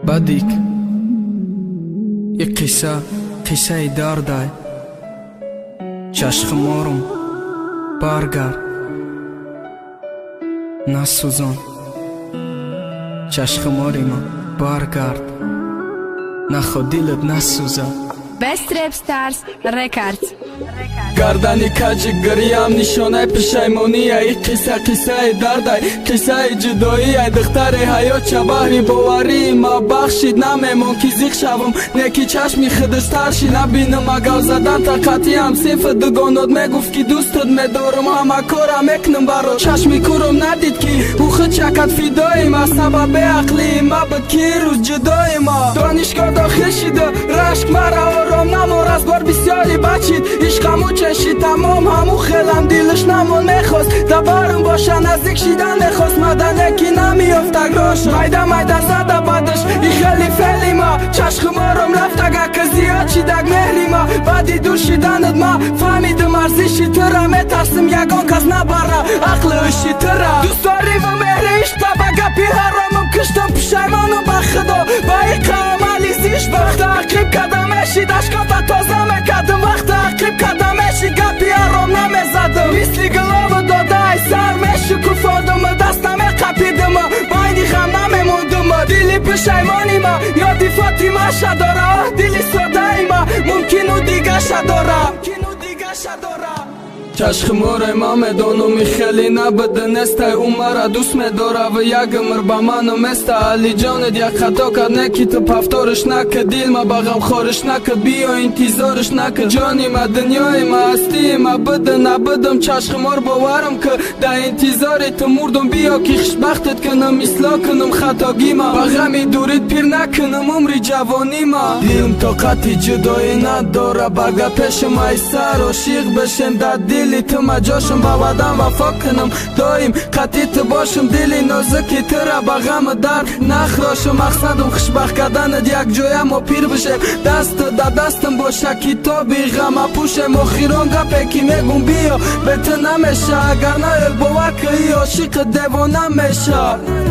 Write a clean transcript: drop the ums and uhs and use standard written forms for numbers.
بدیک یک قصه درده چشم مارم برگرد نسوزان چشم مارم برگرد نخو دلت نسوزه Best Rap Stars Records. گردنی کج گریم نشانه پشیمانی ای قصه درد قصه جدایی ای دختر حیات چبهری باوری ما بخشید نمیمون که زیخ شوم نکی چشمی خدشتر شی نبینم اگه زدن طاقتی هم صنف دگانات میگفت که دوستت میدارم همه کارم میکنم برات چشمی کورم ندید که او خود چکت فیدای ما سبب عقلی ما بود که روز جدای ما دانشگاه داخل شده رشک مرا آرام نمار از بار بسیاری بچید عشقمو چشید تمام همو خیلم دیلش نمون میخواست دبارم باشه نزدیک شیدن میخواست مدن یکی نمیافت اگراش میده زده بدش ای خیلی فعلی ما چشم مارم رفت اگه که زیاد شیدگ مهری ما بعدی دور شیدنت ما فهمیدم ارزشی تره میترسم یگان کس نبره عقل اشی تره دوست داریم و مهریش تبگه پی حرامم کشتم پشیمانو بخدا با ای قاملی زیش بخت عقیب کدمشی دشکافت تازه میکدم وقت عقیب کدمشی گپی حرام نمیزدم مثلی گلاب داده ای سر میشو کفادم دستم قپیدم باینی خم نمیموندم دیلی پشیمانی ما یادی فاطمه شداره دیلی ساده ای ما ممکنو دیگه شداره چشم ماره ما میدونم خیلی نبده نسته او مرا دوست میداره و یک عمر با منو مسته علی جانت یک خطا کرد نکی تو پفتارش نکه دیل ما بغم خارش نکه بیا انتظارش نکه جانی ما دنیای ما هستی ما بده نبدم چشم مار باورم که در انتظار تو مردم بیا که خوشبختت کنم اصلاح کنم خطاگی ما بغمی دورید پیر نکنم عمری جوانی ما دیم طاقتی جدایی نداره بگه پیش ما سر عاشق بشم در دلی تو مجاشم با ودم وفا کنم دایم قطعی تو باشم دلی نازکی تو را با غم درد نخراشم مقصدم خوشبخت کردن یک جایم و پیر بشه دست دا دستم باشه کتابی غم پوشم آخیران گپه که میگم بیا به تو نمیشه اگر نه باور که ای عاشق دیوانه میشه